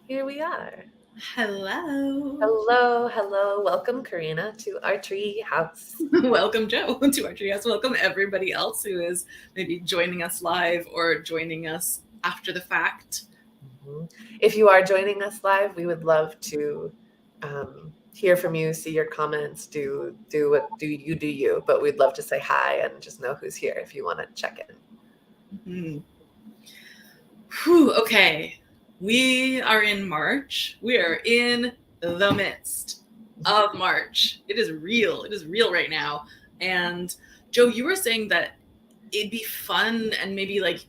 Here we are. Hello. Hello, hello. Welcome, Karina, to our tree house. Welcome, Joe, to our treehouse. Welcome, everybody else who is maybe joining us live or joining us after the fact. Mhm. If you are joining us live, we would love to hear from you, see your comments, do you. But we'd love to say hi and just know who's here if you want to check in. Hmm. Whew, okay. We are in March. We are in the midst of March. It is real. It is real right now. And Joe, you were saying that it'd be fun and maybe like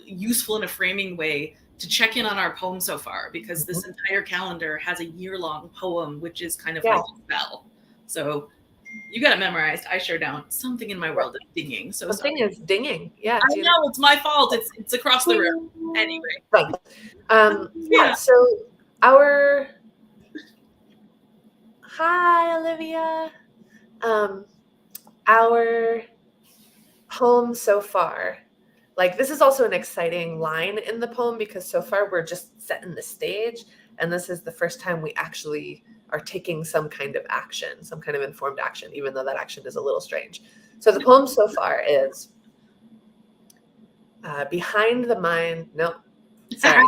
useful in a framing way to check in on our poem so far, because this Mhm. entire calendar has a year-long poem, which is kind of Yeah, like a spell. So you got it memorized. I sure don't. Something in my yeah. world is dinging. So Something sorry. is dinging. Yeah, I do you know it's my fault. It's across the room. know? Anyway, Right. Yeah, yeah. so our hi, Olivia. Um, our poem so far, like this is also an exciting line in the poem because so far we're just setting the stage, and this is the first time we actually are taking some kind of action, some kind of informed action, even though that action is a little strange. So the poem so far is behind the mind. Nope, sorry.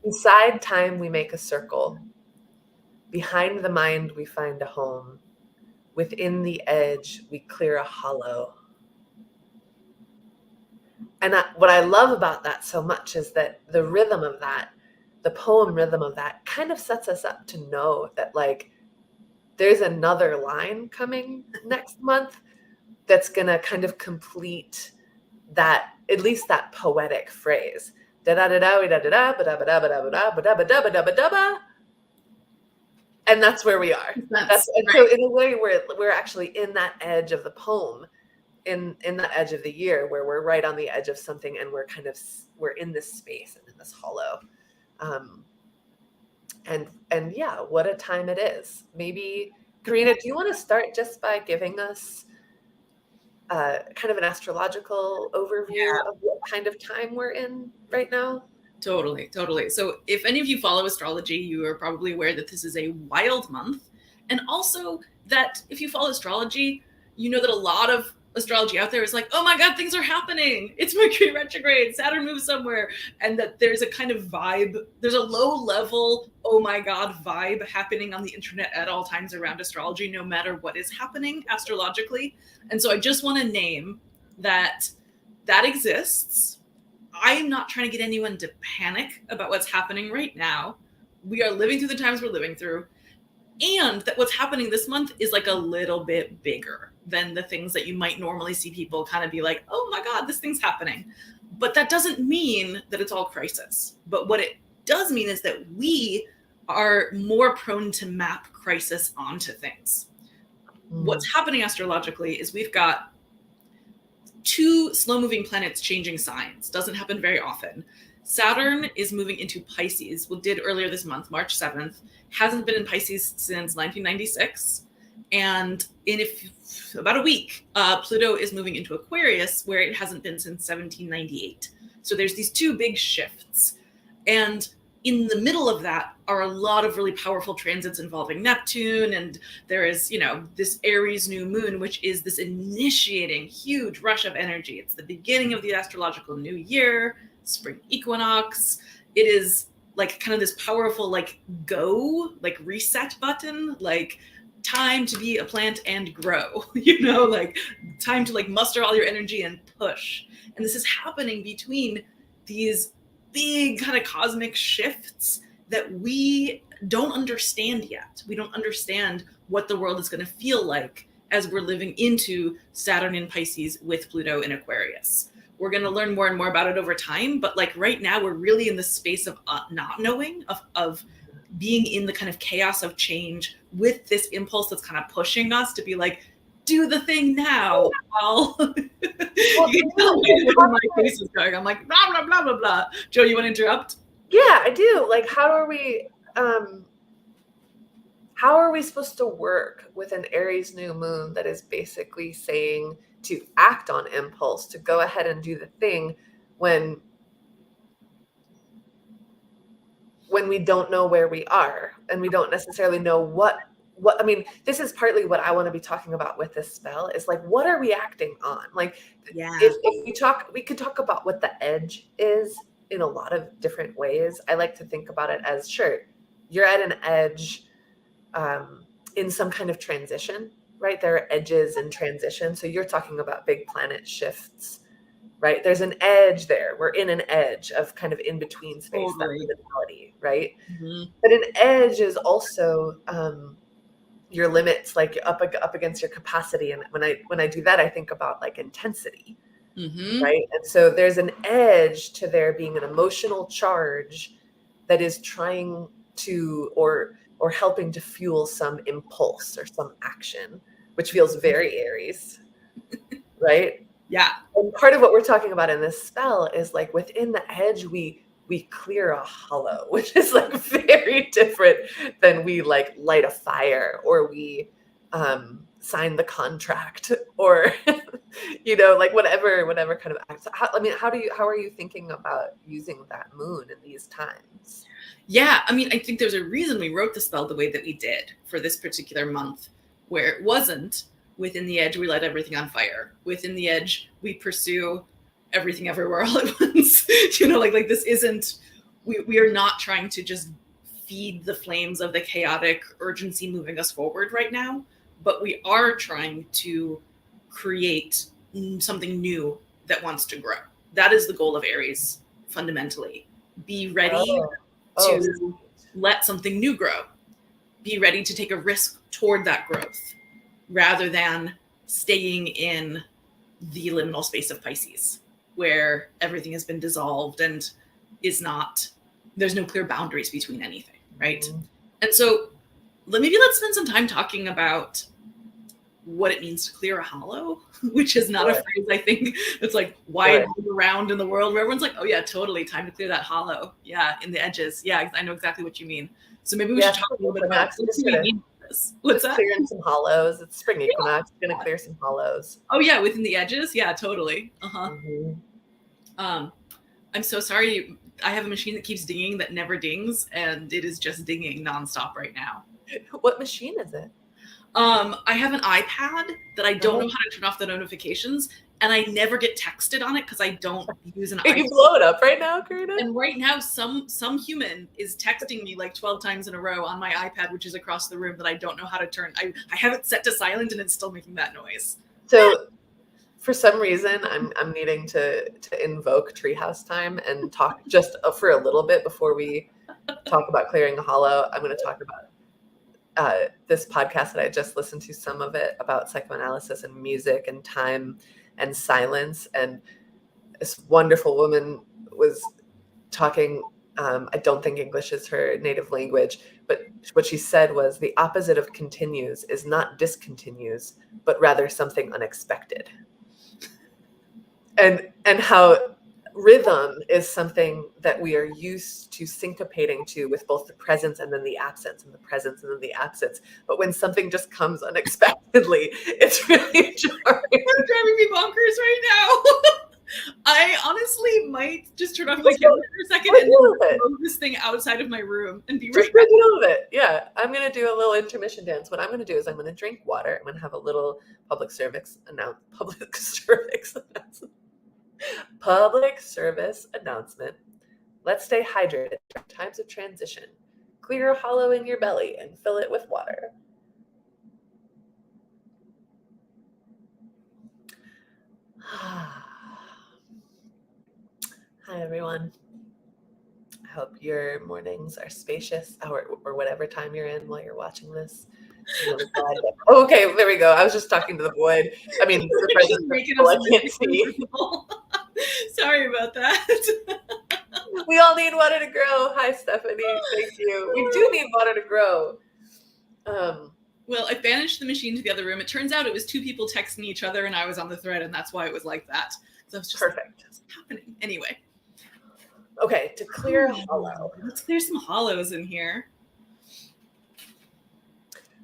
Inside time we make a circle. Behind the mind we find a home. Within the edge we clear a hollow. And what I love about that so much is that the rhythm of that, the poem rhythm of that, kind of sets us up to know that, like, there's another line coming next month that's going to kind of complete that, at least that poetic phrase. Da da da da da da da da da da da da da da da da da da. And that's where we are. That's And so right. in a way we're actually in that edge of the poem, in that edge of the year where we're right on the edge of something, and we're in this space and in this hollow. um and yeah, what a time it is. Maybe, Karina, do you want to start just by giving us kind of an astrological overview of what kind of time we're in right now? Totally, totally. So, if any of you follow astrology, you are probably aware that this is a wild month. And also, that if you follow astrology, you know that a lot of astrology out there is like, oh my God, things are happening. It's Mercury retrograde, Saturn moves somewhere. And that there's a kind of vibe, there's a low level, oh my God vibe happening on the internet at all times around astrology, no matter what is happening astrologically. And so, I just want to name that that exists. I'm not trying to get anyone to panic about what's happening right now. We are living through the times we're living through. And that what's happening this month is like a little bit bigger than the things that you might normally see people kind of be like, oh my God, this thing's happening. But that doesn't mean that it's all crisis. But what it does mean is that we are more prone to map crisis onto things. Mm. What's happening astrologically is we've got two slow moving planets changing signs. Doesn't happen very often. Saturn is moving into Pisces. Well, did earlier this month, March 7th. Hasn't been in Pisces since 1996. And in about a week, Pluto is moving into Aquarius, where it hasn't been since 1798. So there's these two big shifts. And in the middle of that are a lot of really powerful transits involving Neptune, and there is, this Aries new moon, which is this initiating huge rush of energy. It's the beginning of the astrological new year, spring equinox. It is like kind of this powerful, like, go, like reset button, like time to be a plant and grow, like time to like muster all your energy and push. And this is happening between these big kind of cosmic shifts that we don't understand yet. We don't understand what the world is going to feel like as we're living into Saturn in Pisces with Pluto in Aquarius. We're going to learn more and more about it over time, but like right now we're really in the space of not knowing, of being in the kind of chaos of change with this impulse that's kind of pushing us to be like, do the thing now. Well, Well, you can tell Karina, where my face is going. I'm like, blah, blah, blah, blah, blah. Joe, you want to interrupt? yeah, I do. Like, how are we supposed to work with an Aries new moon that is basically saying to act on impulse, to go ahead and do the thing, when when we don't know where we are and we don't necessarily know what I mean, this is partly what I want to be talking about with this spell is like, what are we acting on? Like, Yeah. if we could talk about what the edge is in a lot of different ways. I like to think about it as, sure, you're at an edge in some kind of transition, right? There are edges in transition. So you're talking about big planet shifts, right? There's an edge there. We're in an edge of kind of in between space, Totally. that liminality, right? Mm-hmm. But an edge is also your limits, like up against your capacity. And when I do that, I think about like intensity, Mm-hmm. right? And so there's an edge to there being an emotional charge that is trying to or helping to fuel some impulse or some action, which feels very Aries, right? Yeah. And part of what we're talking about in this spell is like within the edge, we clear a hollow, which is like very different than we like light a fire or we sign the contract or like whatever kind of act. I mean, how are you thinking about using that moon in these times? Yeah, I mean, I think there's a reason we wrote the spell the way that we did for this particular month, where it wasn't within the edge, we light everything on fire. Within the edge, we pursue everything everywhere all at once. Like this isn't, we are not trying to just feed the flames of the chaotic urgency moving us forward right now, but we are trying to create something new that wants to grow. That is the goal of Aries, fundamentally. Be ready to let something new grow. Be ready to take a risk toward that growth rather than staying in the liminal space of Pisces, where everything has been dissolved and there's no clear boundaries between anything, right? Mm-hmm. And so maybe let's spend some time talking about what it means to clear a hollow, which is not a phrase, I think, it's like wide around in the world where everyone's like, oh yeah, totally, time to clear that hollow. Yeah, in the edges. Yeah, I know exactly what you mean. So maybe we should talk a little bit about what we mean by this. What's that? Clearing some hollows. It's spring equinox. It's gonna clear some hollows. Oh yeah, within the edges? Yeah, totally. Uh-huh. Mm-hmm. I'm so sorry. I have a machine that keeps dinging that never dings, and it is just dinging nonstop right now. What machine is it? I have an iPad that I don't know how to turn off the notifications, and I never get texted on it because I don't use an iPad. You blow it up right now, Karina? And right now, some human is texting me like 12 times in a row on my iPad, which is across the room, that I don't know how to turn. I have it set to silent, and it's still making that noise. So for some reason, I'm needing to invoke Treehouse time and talk just for a little bit before we talk about clearing a hollow. I'm going to talk about this podcast that I just listened to, some of it about psychoanalysis and music and time and silence. And this wonderful woman was talking. I don't think English is her native language, but what she said was the opposite of continues is not discontinues, but rather something unexpected. And how rhythm is something that we are used to syncopating to with both the presence and then the absence and the presence and then the absence. But when something just comes unexpectedly, it's really jarring. You're driving me bonkers right now. I honestly might just turn off my camera for a second and throw this thing outside of my room and be right back. Just deal with it. Yeah, I'm going to do a little intermission dance. What I'm going to do is I'm going to drink water. I'm going to have a little public service announcement. Let's stay hydrated in times of transition. Clear a hollow in your belly and fill it with water. Hi, everyone. I hope your mornings are spacious, or whatever time you're in while you're watching this. Oh, okay, there we go. I was just talking to the void. I mean, the presence of people I can't see. Sorry about that. We all need water to grow. Hi, Stephanie. Thank you. We do need water to grow. Well, I banished the machine to the other room. It turns out it was two people texting each other, and I was on the thread, and that's why it was like that. So it was just perfect. What's happening? Anyway. Okay, to clear a hollow. Let's clear some hollows in here.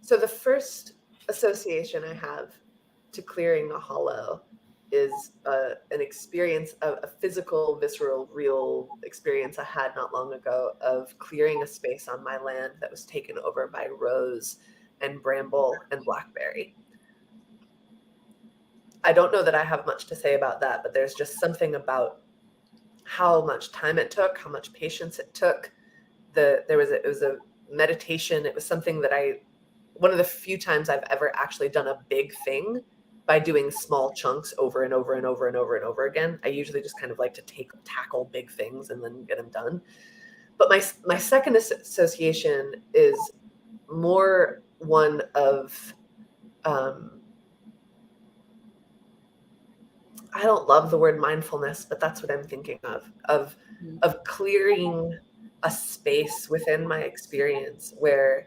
So the first association I have to clearing a hollow is an experience, a physical, visceral, real experience I had not long ago of clearing a space on my land that was taken over by rose and bramble and blackberry. I don't know that I have much to say about that, but there's just something about how much time it took, how much patience it took. It was a meditation. It was something that one of the few times I've ever actually done a big thing by doing small chunks over and over and over and over and over again. I usually just kind of like to tackle big things and then get them done. But my second association is more one of, I don't love the word mindfulness, but that's what I'm thinking of clearing a space within my experience where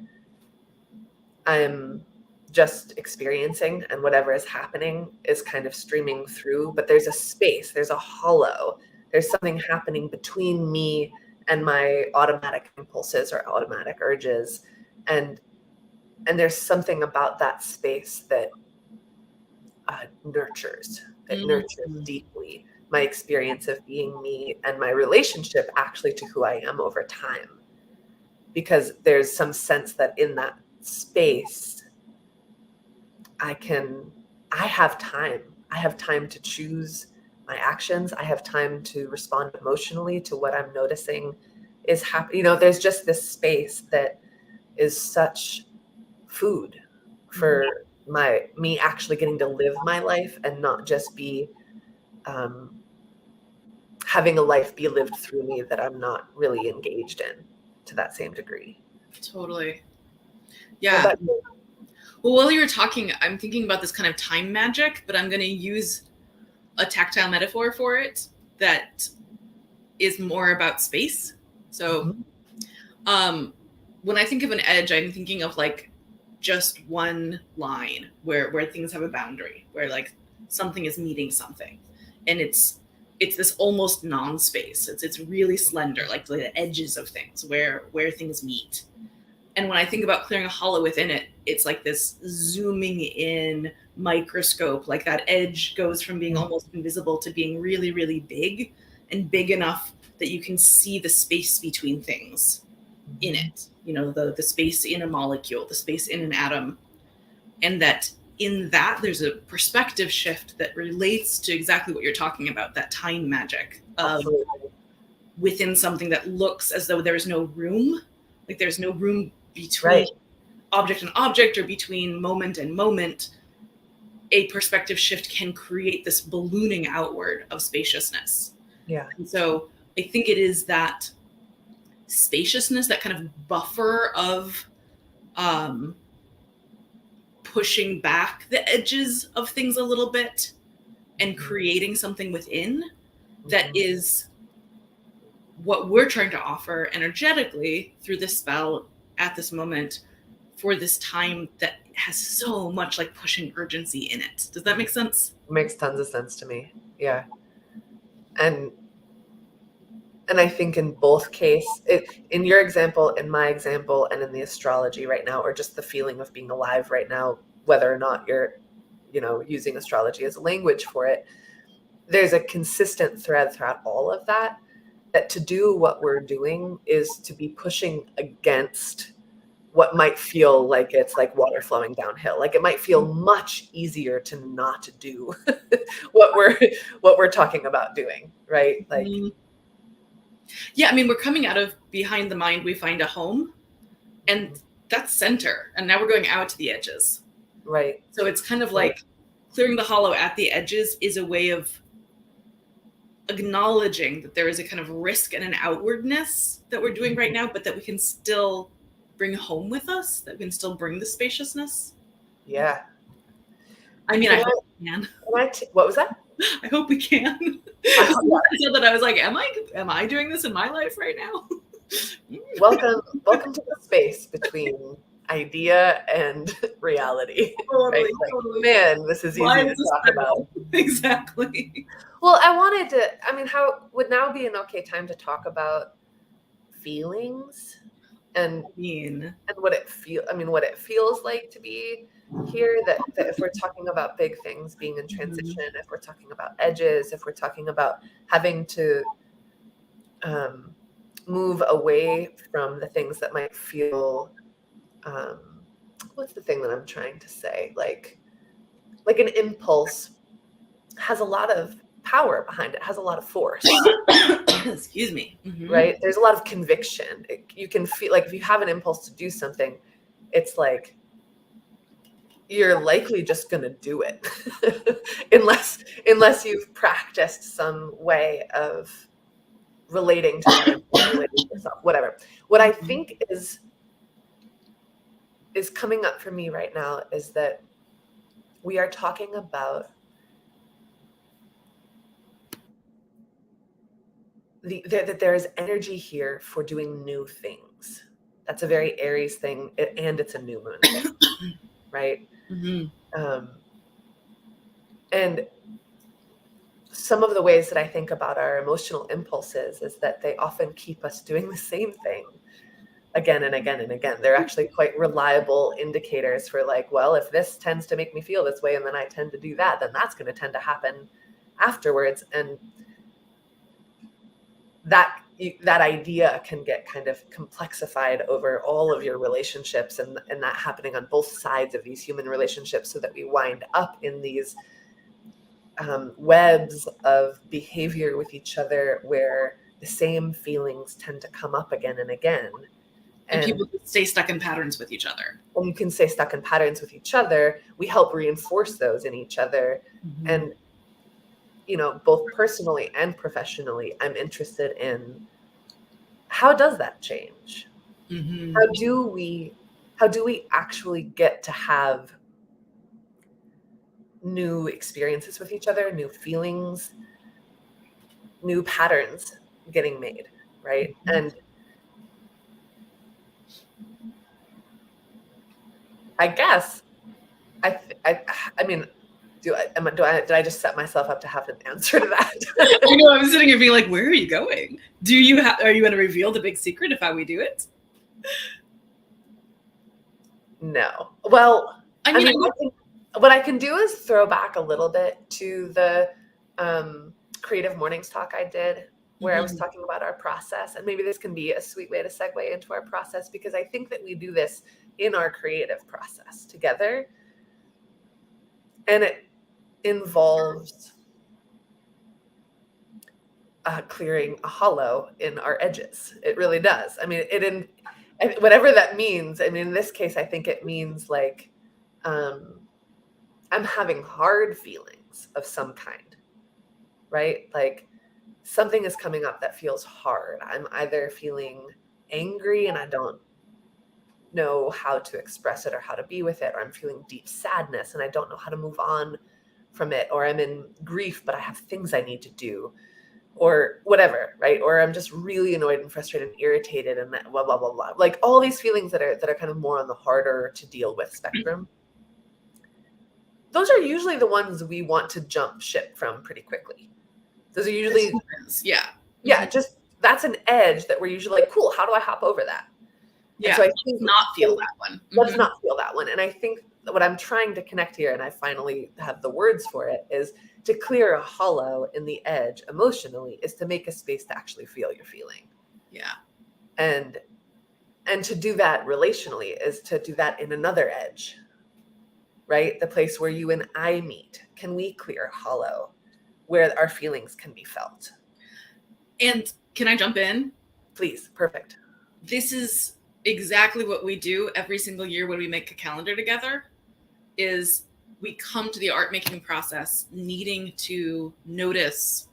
I'm just experiencing and whatever is happening is kind of streaming through, but there's a space, there's a hollow, there's something happening between me and my automatic impulses or automatic urges. And there's something about that space that nurtures deeply my experience of being me and my relationship actually to who I am over time. Because there's some sense that in that space, I have time. I have time to choose my actions. I have time to respond emotionally to what I'm noticing is happening. There's just this space that is such food for me actually getting to live my life and not just be having a life be lived through me that I'm not really engaged in to that same degree. Totally. Yeah. Well, while you were talking, I'm thinking about this kind of time magic, but I'm going to use a tactile metaphor for it that is more about space. So when I think of an edge, I'm thinking of like just one line where things have a boundary, where like something is meeting something. And it's this almost non-space. It's really slender, like the edges of things where things meet. And when I think about clearing a hollow within it, it's like this zooming in microscope, like that edge goes from being almost invisible to being really, really big, and big enough that you can see the space between things in it, the space in a molecule, the space in an atom. And that in that there's a perspective shift that relates to exactly what you're talking about, that time magic of within something that looks as though there's no room, like there's no room between object and object or between moment and moment. A perspective shift can create this ballooning outward of spaciousness. Yeah. And so I think it is that spaciousness, that kind of buffer of pushing back the edges of things a little bit and creating something within that is what we're trying to offer energetically through this spell at this moment for this time that has so much like pushing urgency in it. Does that make sense? It makes tons of sense to me. Yeah. And I think in both cases, in your example, in my example, and in the astrology right now, or just the feeling of being alive right now, whether or not you're, using astrology as a language for it, there's a consistent thread throughout all of that to do what we're doing is to be pushing against what might feel like it's like water flowing downhill. Like it might feel much easier to not do what we're talking about doing, right? Like, yeah, I mean, we're coming out of behind the mind, we find a home, and that's center. And now we're going out to the edges. Right. So it's kind of like clearing the hollow at the edges is a way of acknowledging that there is a kind of risk and an outwardness that we're doing right now, but that we can still bring home with us, that we can still bring the spaciousness. Yeah. I mean, I hope we can. What was that? I hope we can. I said that I was like, am I doing this in my life right now? Welcome to the space between idea and reality. Totally, right? Like, totally. Man, this is easy to talk about. Exactly. Well, how would now be an okay time to talk about feelings and what it feels like to be here that if we're talking about big things being in transition, if we're talking about edges, if we're talking about having to move away from the things that might feel, what's the thing that I'm trying to say? Like an impulse has a lot of power behind it, has a lot of force. Excuse me. Right? There's a lot of conviction. You can feel like if you have an impulse to do something, it's like you're likely just going to do it unless you've practiced some way of relating to that impulse, relating to yourself, whatever. What I think is coming up for me right now is that we are talking about that there is energy here for doing new things. That's a very Aries thing, and it's a new moon thing, right? And some of the ways that I think about our emotional impulses is that they often keep us doing the same thing again and again and again. They're actually quite reliable indicators for like, well, if this tends to make me feel this way and then I tend to do that, then that's going to tend to happen afterwards. And that idea can get kind of complexified over all of your relationships, and that happening on both sides of these human relationships, so that we wind up in these webs of behavior with each other where the same feelings tend to come up again and again. And people stay stuck in patterns with each other. When you can stay stuck in patterns with each other, we help reinforce those in each other. And both personally and professionally, I'm interested in how does that change? How do we actually get to have new experiences with each other, new feelings, new patterns getting made, right? And I guess I mean, did I just set myself up to have an answer to that? I know, I'm sitting here being like, where are you going? Are you going to reveal the big secret of how we do it? No. Well, I mean what I can do is throw back a little bit to the creative mornings talk I did, where I was talking about our process, and maybe this can be a sweet way to segue into our process, because I think that we do this in our creative process together, and it involves clearing a hollow in our edges. It really does. I mean, whatever that means. I mean, in this case, I think it means like I'm having hard feelings of some kind, right? Like something is coming up that feels hard. I'm either feeling angry and I don't know how to express it or how to be with it, or I'm feeling deep sadness and I don't know how to move on from it, or I'm in grief but I have things I need to do, or whatever, right? Or I'm just really annoyed and frustrated and irritated and that blah blah blah blah. Like all these feelings that are kind of more on the harder to deal with spectrum. Those are usually the ones we want to jump ship from pretty quickly. Those are usually just that's an edge that we're usually like, cool, how do I hop over that? Yeah, so I think not feel that one. Let's not feel that one. And I think what I'm trying to connect here, and I finally have the words for it, is to clear a hollow in the edge emotionally is to make a space to actually feel your feeling. Yeah. And to do that relationally is to do that in another edge, right? The place where you and I meet. Can we clear a hollow where our feelings can be felt? And can I jump in? Please. Perfect. This is exactly what we do every single year when we make a calendar together. Is we come to the art making process needing to notice,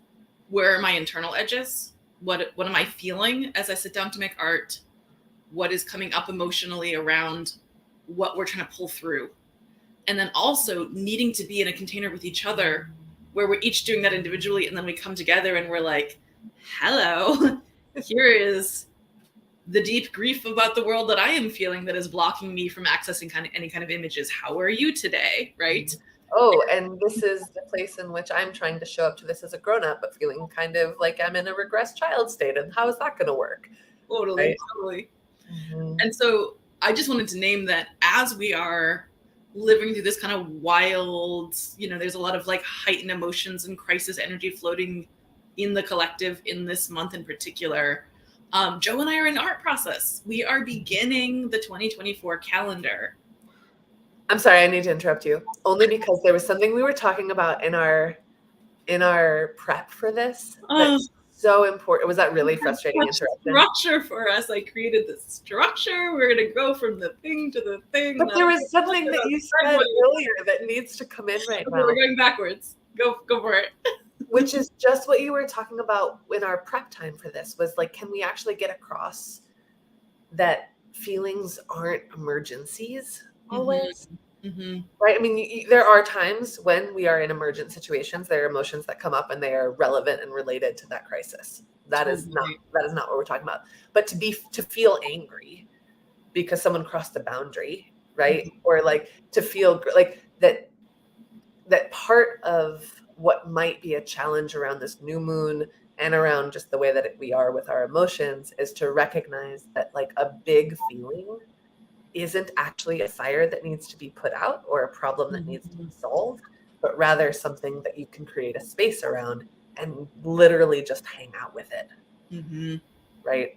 where are my internal edges? What am I feeling as I sit down to make art? What is coming up emotionally around what we're trying to pull through? And then also needing to be in a container with each other where we're each doing that individually, and then we come together and we're like, hello, here is the deep grief about the world that I am feeling that is blocking me from accessing any kind of images. How are you today? Right? Oh, and this is the place in which I'm trying to show up to this as a grown-up, but feeling kind of like I'm in a regressed child state. And how is that going to work? Totally. Mm-hmm. And so I just wanted to name that as we are living through this kind of wild, there's a lot of like heightened emotions and crisis energy floating in the collective in this month in particular. Joe and I are in art process. We are beginning the 2024 calendar. I'm sorry, I need to interrupt you. Only because there was something we were talking about in our prep for this that's so important. Was that really frustrating interruption? Structure for us. I created this structure. We're going to go from the thing to the thing. But there was something that you said earlier that needs to come in right now. We're going backwards. Go for it. Which is just what you were talking about in our prep time for this, was like, can we actually get across that feelings aren't emergencies always? Mm-hmm. Right? I mean, there are times when we are in emergent situations. There are emotions that come up and they are relevant and related to that crisis. That is not what we're talking about. But to feel angry because someone crossed a boundary, right? Mm-hmm. Or like to feel like that part of what might be a challenge around this new moon and around just the way that we are with our emotions is to recognize that like a big feeling isn't actually a fire that needs to be put out or a problem that needs to be solved, but rather something that you can create a space around and literally just hang out with it. Mm-hmm. Right?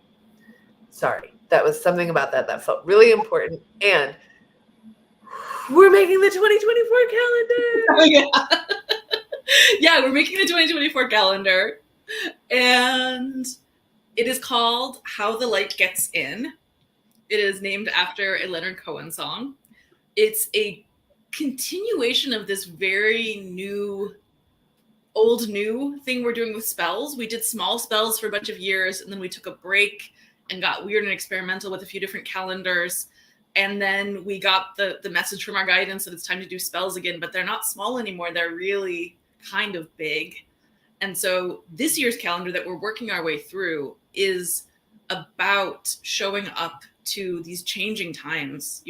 Sorry, that was something about that felt really important. And we're making the 2024 calendar. Yeah, we're making the 2024 calendar. And it is called How the Light Gets In. It is named after a Leonard Cohen song. It's a continuation of this very old new thing we're doing with spells. We did small spells for a bunch of years, and then we took a break and got weird and experimental with a few different calendars. And then we got the message from our guidance that it's time to do spells again, but they're not small anymore. They're really kind of big. And so this year's calendar that we're working our way through is about showing up to these changing times,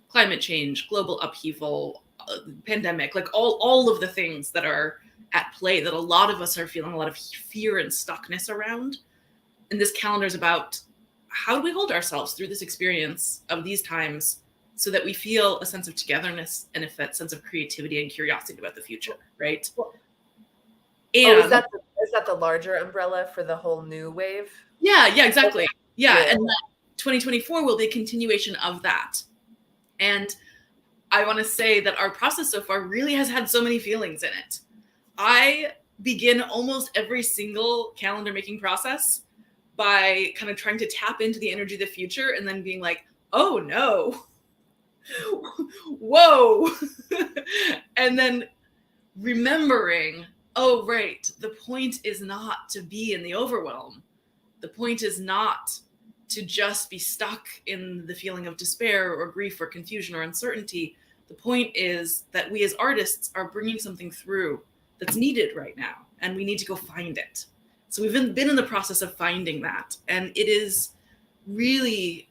climate change, global upheaval, pandemic, like all of the things that are at play that a lot of us are feeling a lot of fear and stuckness around. And this calendar is about how do we hold ourselves through this experience of these times so that we feel a sense of togetherness and a sense of creativity and curiosity about the future, right? And is that the larger umbrella for the whole new wave? Yeah, exactly. Yeah. And 2024 will be a continuation of that. And I want to say that our process so far really has had so many feelings in it. I begin almost every single calendar making process by kind of trying to tap into the energy of the future and then being like, oh no, whoa. And then remembering, oh, right, the point is not to be in the overwhelm. The point is not to just be stuck in the feeling of despair or grief or confusion or uncertainty. The point is that we as artists are bringing something through that's needed right now, and we need to go find it. So we've been in the process of finding that, and it is really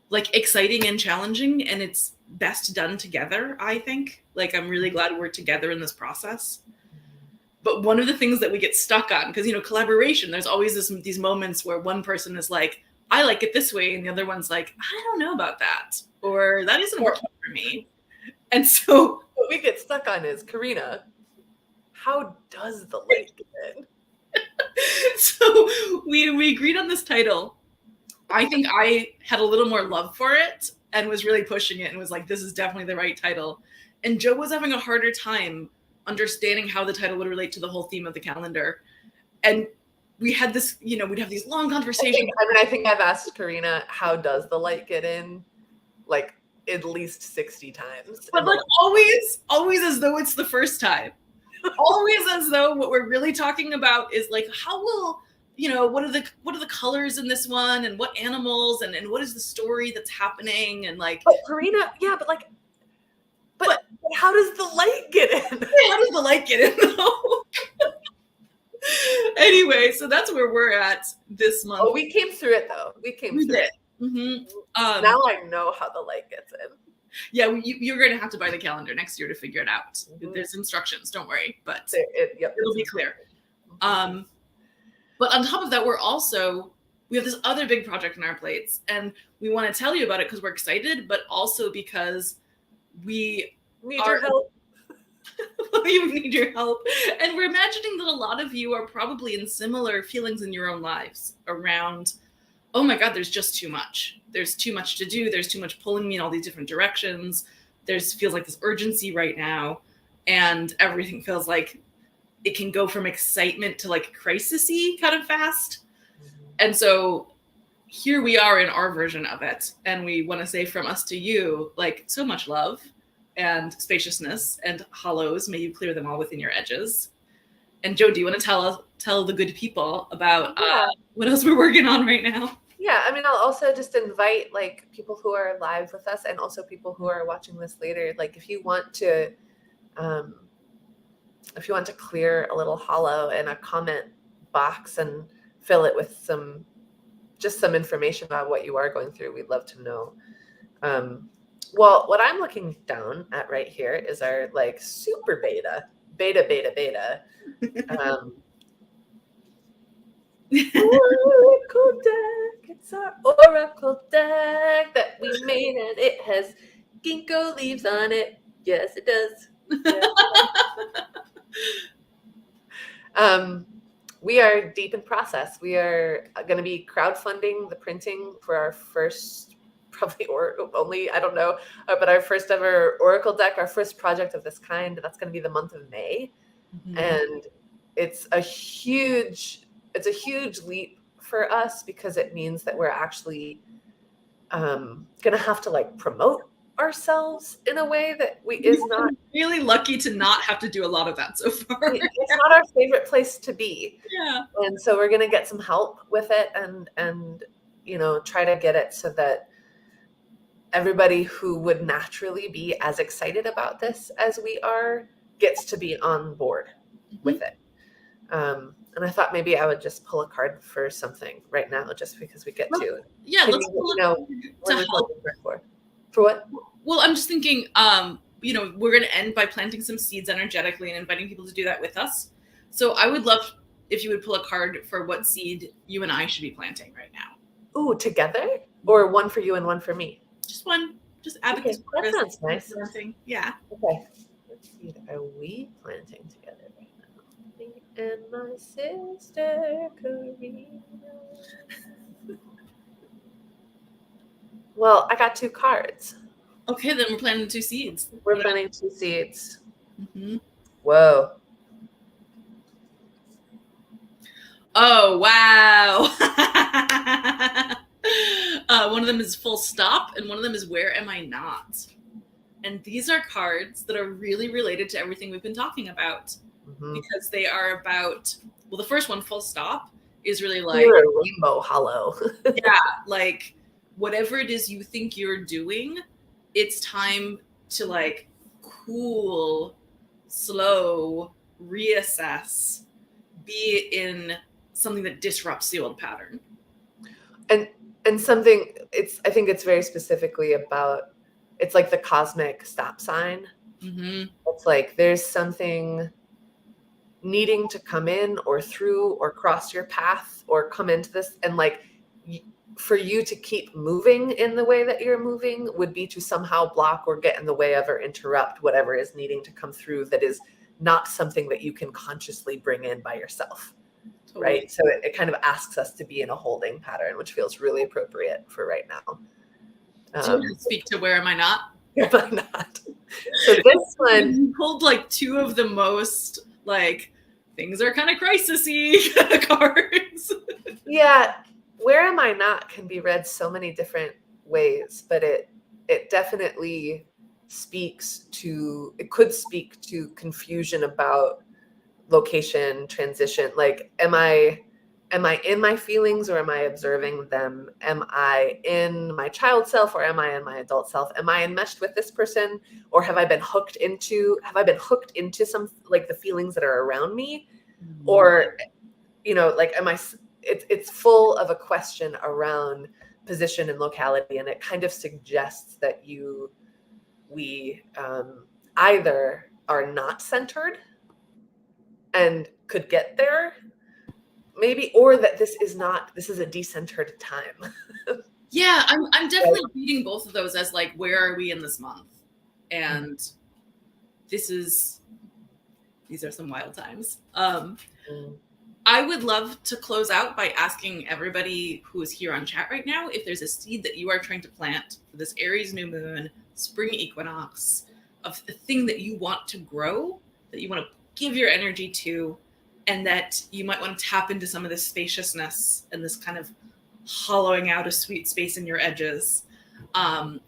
like exciting and challenging, and it's best done together, I think. Like, I'm really glad we're together in this process. But one of the things that we get stuck on, because, collaboration, there's always these moments where one person is like, I like it this way, and the other one's like, I don't know about that, or that isn't working for me. And so what we get stuck on is, Karina, how does the light get in? So we agreed on this title. I think I had a little more love for it and was really pushing it and was like, this is definitely the right title. And Joe was having a harder time understanding how the title would relate to the whole theme of the calendar. And we had this, we'd have these long conversations. I think I've asked Karina, how does the light get in? Like at least 60 times. But like always as though it's the first time. Always as though what we're really talking about is like, how will, what are the colors in this one, and what animals, and what is the story that's happening, and like. But Karina, yeah, but how does the light get in? How does the light get in though? Anyway, so that's where we're at this month. Oh, we came through it though. We did. It. Mm-hmm. Now I know how the light gets in. Yeah, you're going to have to buy the calendar next year to figure it out. Mm-hmm. There's instructions, don't worry, but it'll be clear. But on top of that, we're also we have this other big project on our plates, and we want to tell you about it because we're excited, but also because we Need your help. we need your help. And we're imagining that a lot of you are probably in similar feelings in your own lives around, oh my God, there's just too much. There's too much to do. There's too much pulling me in all these different directions. There's feels like this urgency right now. And everything feels like it can go from excitement to like crisis-y kind of fast. And so here we are in our version of it. And we want to say from us to you, like, so much love and spaciousness and hollows. May you clear them all within your edges. And Joe, do you want to tell the good people about what else we're working on right now? Yeah, I mean, I'll also just invite like people who are live with us and also people who are watching this later. Like, if you want to clear a little hollow in a comment box and fill it with some information about what you are going through, we'd love to know. Well, what I'm looking down at right here is our like super beta. Oracle deck. It's our oracle deck that we made, and it has ginkgo leaves on it. Yes, it does. Yes, it does. We are deep in process. We are going to be crowdfunding the printing for our first, probably or only, I don't know, but our first ever oracle deck, our first project of this kind. That's going to be the month of May, and it's a huge leap for us because it means that we're actually going to have to like promote ourselves in a way that is not really lucky to not have to do a lot of that so far. It's not our favorite place to be. Yeah. And so we're going to get some help with it and try to get it so that everybody who would naturally be as excited about this as we are gets to be on board with it. And I thought maybe I would just pull a card for something right now, just because we get to. Yeah, let's pull to help. For what? Well, I'm just thinking, we're going to end by planting some seeds energetically and inviting people to do that with us. So I would love if you would pull a card for what seed you and I should be planting right now. Ooh, together? Or one for you and one for me? Just one. Just advocate. Okay, that sounds nice. Planting. Yeah. Okay. What seed are we planting together right now? Me and my sister Karina. Well, I got 2 cards. Okay, then we're planting 2 seeds. We're planting 2 seeds. Mm-hmm. Whoa. Oh, wow. One of them is full stop, and one of them is where am I not? And these are cards that are really related to everything we've been talking about. Because they are about, well, the first one, full stop, is really like... You're a rainbow hollow. Yeah, like... whatever it is you think you're doing, it's time to like cool, slow, reassess, be in something that disrupts the old pattern. And something, I think it's very specifically about, it's like the cosmic stop sign. It's like there's something needing to come in or through or cross your path or come into this, and like for you to keep moving in the way that you're moving would be to somehow block or get in the way of or interrupt whatever is needing to come through that is not something that you can consciously bring in by yourself. Totally. Right? So it kind of asks us to be in a holding pattern, which feels really appropriate for right now. Do you want to speak to where am I not? Where am I not? So this one... You pulled like 2 of the most like things are kind of crisis-y cards. Yeah. Where am I not can be read so many different ways, but it definitely could speak to confusion about location, transition. Like, am I in my feelings or am I observing them? Am I in my child self or am I in my adult self? Am I enmeshed with this person, or have I been hooked into some like the feelings that are around me? Or, like, it's full of a question around position and locality, and it kind of suggests that we either are not centered and could get there, maybe, or that this is a decentered time. Yeah, I'm definitely reading both of those as like, where are we in this month? And these are some wild times. Mm. I would love to close out by asking everybody who is here on chat right now if there's a seed that you are trying to plant for this Aries new moon, spring equinox, of the thing that you want to grow, that you want to give your energy to, and that you might want to tap into some of this spaciousness and this kind of hollowing out a sweet space in your edges.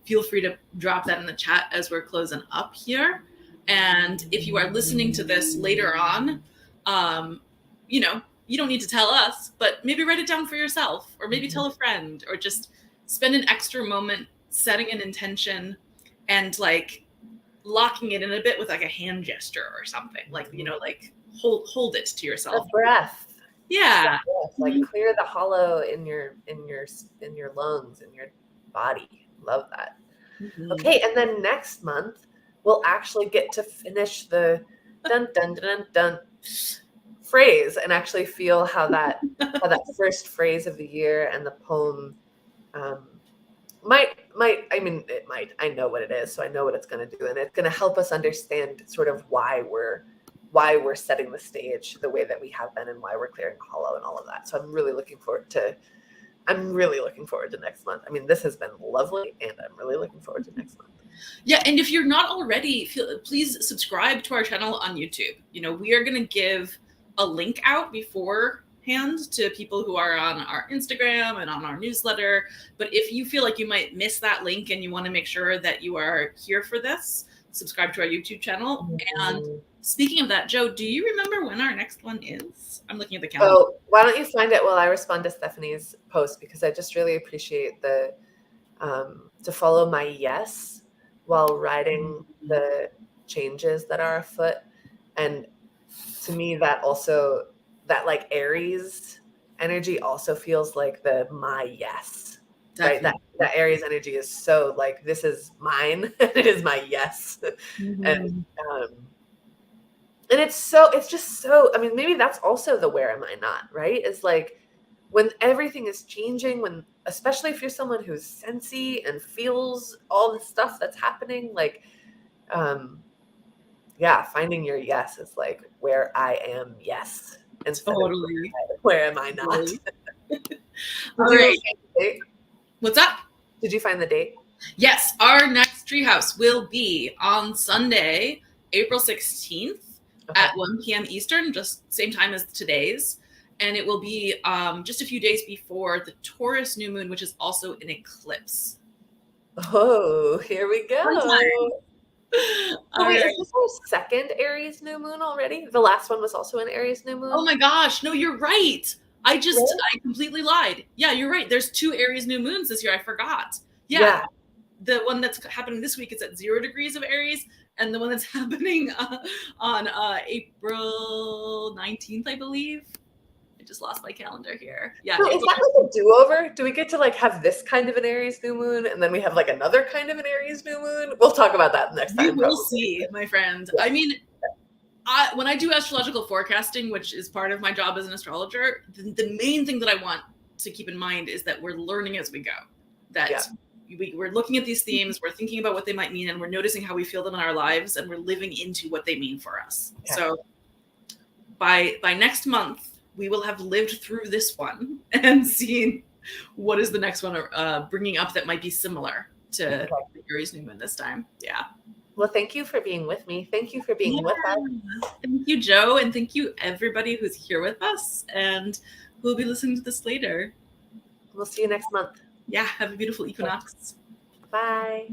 Feel free to drop that in the chat as we're closing up here. And if you are listening to this later on, you know, you don't need to tell us, but maybe write it down for yourself, or maybe tell a friend, or just spend an extra moment setting an intention and like locking it in a bit with like a hand gesture or something, like, you know, like hold it to yourself. A breath. Yeah. Like clear the hollow in your lungs, in your body. Love that. Okay, and then next month we'll actually get to finish the dun dun dun dun phrase and actually feel how that first phrase of the year and the poem I know what it is, so I know what it's going to do, and it's going to help us understand sort of why we're setting the stage the way that we have been and why we're clearing hollow and all of that. So I'm really looking forward to next month. I mean, this has been lovely, and I'm really looking forward to next month. Yeah, and if you're not already, please subscribe to our channel on YouTube. You know, we are going to give a link out beforehand to people who are on our Instagram and on our newsletter. But if you feel like you might miss that link and you want to make sure that you are here for this, subscribe to our YouTube channel. And speaking of that, Joe, do you remember when our next one is? I'm looking at the calendar. Oh, why don't you find it while I respond to Stephanie's post, because I just really appreciate the to follow my yes while riding the changes that are afoot. And to me, that like Aries energy also feels like my yes. Definitely. Right? That Aries energy is so like, this is mine. It is my yes. And it's just so, I mean, maybe that's also the where am I not, right? Is like when everything is changing, especially if you're someone who's sensy and feels all the stuff that's happening, like, finding your yes is like where I am yes. Instead of where am I not? All right. What's up? Did you find the date? Yes, our next Treehouse will be on Sunday, April 16th at 1 p.m. Eastern, just same time as today's. And it will be just a few days before the Taurus new moon, which is also an eclipse. Oh, here we go. Oh, wait, is this our second Aries new moon already? The last one was also an Aries new moon? Oh my gosh, no, you're right. I completely lied. Yeah, you're right. There's 2 Aries new moons this year. I forgot. Yeah. The one that's happening this week is at 0 degrees of Aries, and the one that's happening on April 19th, I believe. I just lost my calendar here. Yeah. So is that like a do-over? Do we get to like have this kind of an Aries new moon, and then we have like another kind of an Aries new moon? We'll talk about that next time. You will see, my friend. Yeah. I mean, when I do astrological forecasting, which is part of my job as an astrologer, the main thing that I want to keep in mind is that we're learning as we go. That we're looking at these themes, we're thinking about what they might mean, and we're noticing how we feel them in our lives, and we're living into what they mean for us. Yeah. So by next month, we will have lived through this one and seen what is the next one bringing up that might be similar to the Aries new moon this time. Yeah. Well, thank you for being with me. Thank you for being with us. Thank you, Joe. And thank you, everybody who's here with us and who will be listening to this later. We'll see you next month. Yeah. Have a beautiful equinox. Bye.